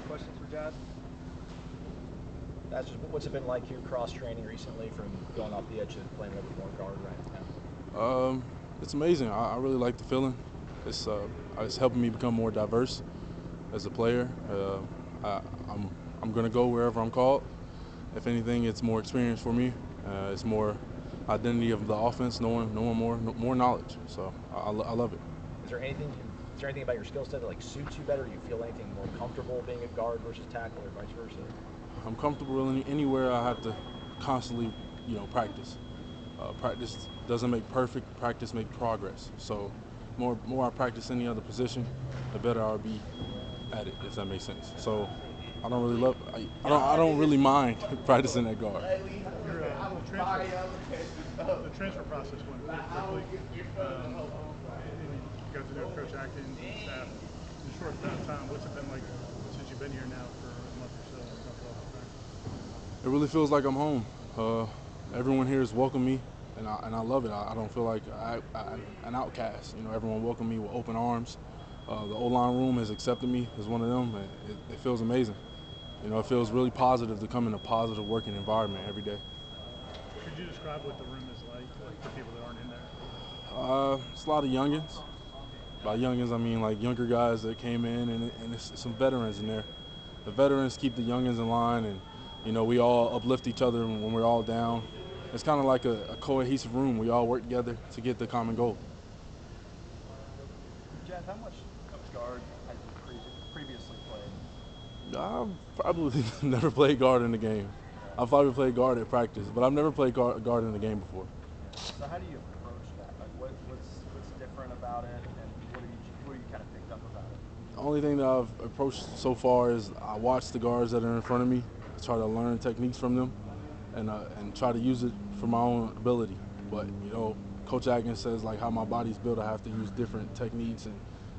Questions for Jazz? That's just what's it been like here cross training recently from going off the edge and playing a little bit more guard right now? It's amazing. I really like the feeling. It's helping me become more diverse as a player. I'm going to go wherever I'm called. If anything, it's more experience for me. It's more identity of the offense, knowing more knowledge. So I love it. Is there anything about your skill set that like suits you better? Do you feel anything more comfortable being a guard versus tackle, or vice versa? I'm comfortable anywhere I have to constantly, practice. Practice doesn't make perfect. Practice make progress. So, more I practice any other position, the better I'll be at it. If that makes sense. So, I don't really I don't really mind practicing at guard. The transfer process went pretty quickly. You got to know Coach Atkins and staff in a short amount of time. What's it been like since you've been here now for a month or so? It really feels like I'm home. Everyone here has welcomed me, and I love it. I don't feel like an outcast. Everyone welcomed me with open arms. The O-line room has accepted me as one of them, and it feels amazing. It feels really positive to come in a positive working environment every day. Could you describe what the room is like for people that aren't in there? It's a lot of youngins. By youngins, I mean like younger guys that came in, and it's some veterans in there. The veterans keep the youngins in line, and we all uplift each other when we're all down. It's kind of like a cohesive room. We all work together to get the common goal. Jazz, how much guard have you previously played? I've probably never played guard in the game. I've probably played guard at practice, but I've never played guard in the game before. So how do you approach that? Like, what's different about it, and what have you kind of picked up about it? The only thing that I've approached so far is I watch the guards that are in front of me, try to learn techniques from them, and try to use it for my own ability. But Coach Atkins says like how my body's built, I have to use different techniques and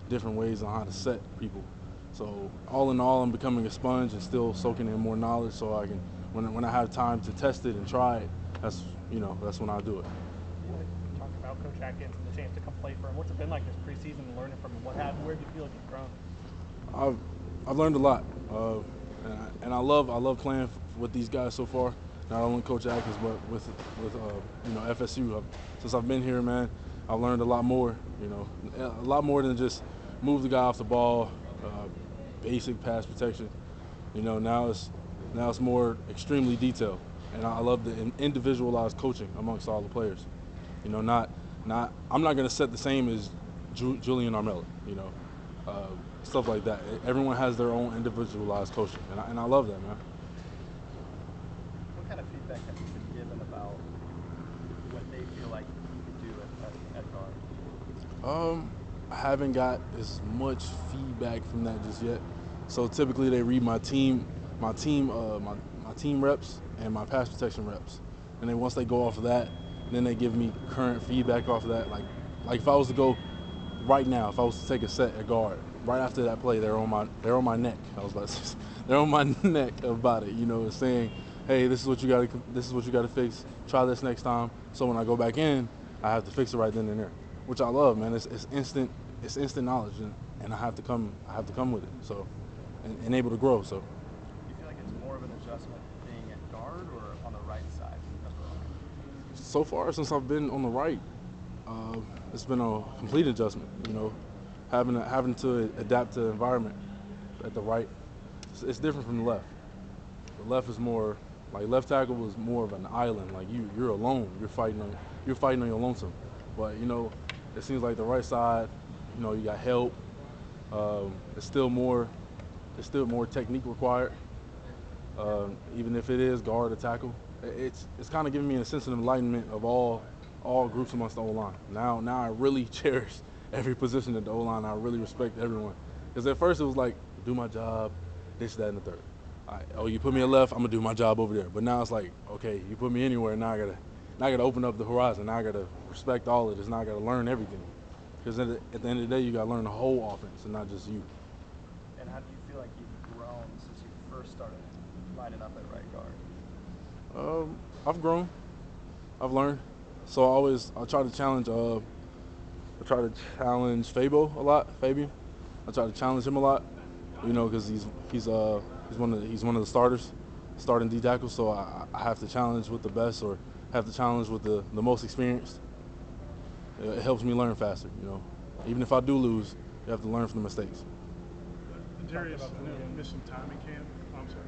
different ways on how to set people. So all in all, I'm becoming a sponge and still soaking in more knowledge, so I can, when I have time to test it and try it, that's when I do it. Talk about Coach Atkins and the chance to come play for him. What's it been like this preseason, learning from him? Where do you feel like you've grown? I've learned a lot, and I love playing with these guys so far. Not only Coach Atkins, but with FSU. Since I've been here, man, I've learned a lot more. A lot more than just move the guy off the ball, basic pass protection. Now it's more extremely detailed, and I love the individualized coaching amongst all the players. I'm not going to set the same as Julian Armella. Stuff like that. Everyone has their own individualized coaching, and I love that, man. What kind of feedback have you been given about what they feel like you could do at guard? I haven't got as much feedback from that just yet. So typically they read my team reps and my pass protection reps, and then once they go off of that, then they give me current feedback off of that. Like if I was to go right now, if I was to take a set at guard, right after that play, they're on my neck. I was about to say, they're on my neck about it. Saying, hey, this is what you got to fix. Try this next time. So when I go back in, I have to fix it right then and there, which I love, man. It's instant knowledge, and I have to come with it. So and able to grow. So. Do you feel like it's more of an adjustment being at guard or on the right side? So far, since I've been on the right, it's been a complete adjustment. Having to adapt to the environment at the right. It's different from the left. The left is more like left tackle was more of an island. Like you're alone. You're fighting on your lonesome. But it seems like the right side. You got help. It's still more technique required. Even if it is guard or tackle, it's kind of giving me a sense of enlightenment of all groups amongst the O-line. Now I really cherish every position at the O-line. I really respect everyone. Because at first it was like, do my job, this, that, and the third. You put me at left, I'm gonna do my job over there. But now it's like, okay, you put me anywhere, now I gotta open up the horizon. Now I gotta respect all of this. Now I gotta learn everything. Because at the end of the day, you gotta learn the whole offense and not just you. And how do you feel like you've grown since you first started lining up at right guard? I've grown. I've learned. So I try to challenge Fabo a lot, Fabian. I try to challenge him a lot. you know, because he's one of the starters, starting D tackle. So I have to challenge with the best or have to challenge with the most experienced. It helps me learn faster, you know. Even if I do lose, you have to learn from the mistakes. Darius, I know you missed some time in camp. Oh, I'm sorry.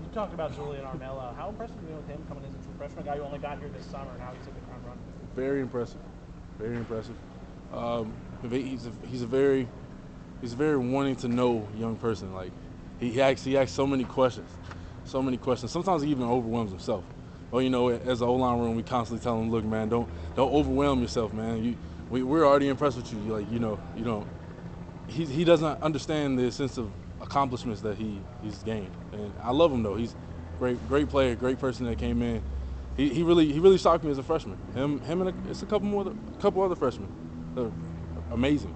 You talked about Julian Armella. How impressive have you been with him coming in as a true freshman, a guy who only got here this summer, and how he's hit the ground running? Very impressive, very impressive. He's a very wanting to know young person. Like he asks so many questions, so many questions. Sometimes he even overwhelms himself. Well, you know, as an O-line room, we constantly tell him, look, man, don't overwhelm yourself, man. We're already impressed with you. Like, you know, he doesn't understand the sense of accomplishments that he's gained. And I love him though. He's great player, great person that came in. He really shocked me as a freshman. Him and it's a couple other freshmen. They're amazing.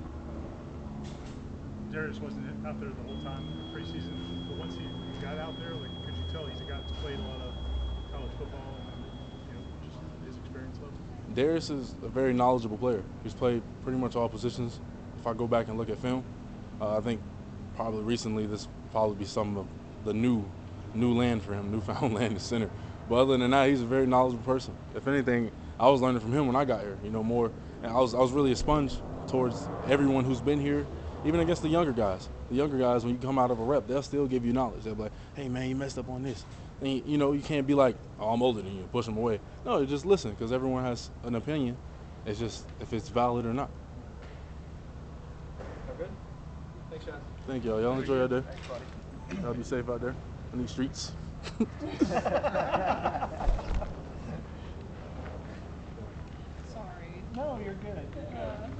Darius wasn't out there the whole time in preseason, but once he got out there, like, could you tell he's a guy that's played a lot of college football and, you know, just his experience level? Darius is a very knowledgeable player. He's played pretty much all positions. If I go back and look at film, I think probably recently this will probably be some of the new land for him, newfound land in center. But other than that, he's a very knowledgeable person. If anything, I was learning from him when I got here, you know, more. And I was really a sponge towards everyone who's been here, even against the younger guys. The younger guys, when you come out of a rep, they'll still give you knowledge. They'll be like, hey, man, you messed up on this. And, you know, you can't be like, oh, I'm older than you, push them away. No, just listen, because everyone has an opinion. It's just if it's valid or not. Good. Thanks, John. Thank y'all. Y'all enjoy your day. Thanks, buddy. Y'all be safe out there in these streets. Sorry. No, you're good. You're good.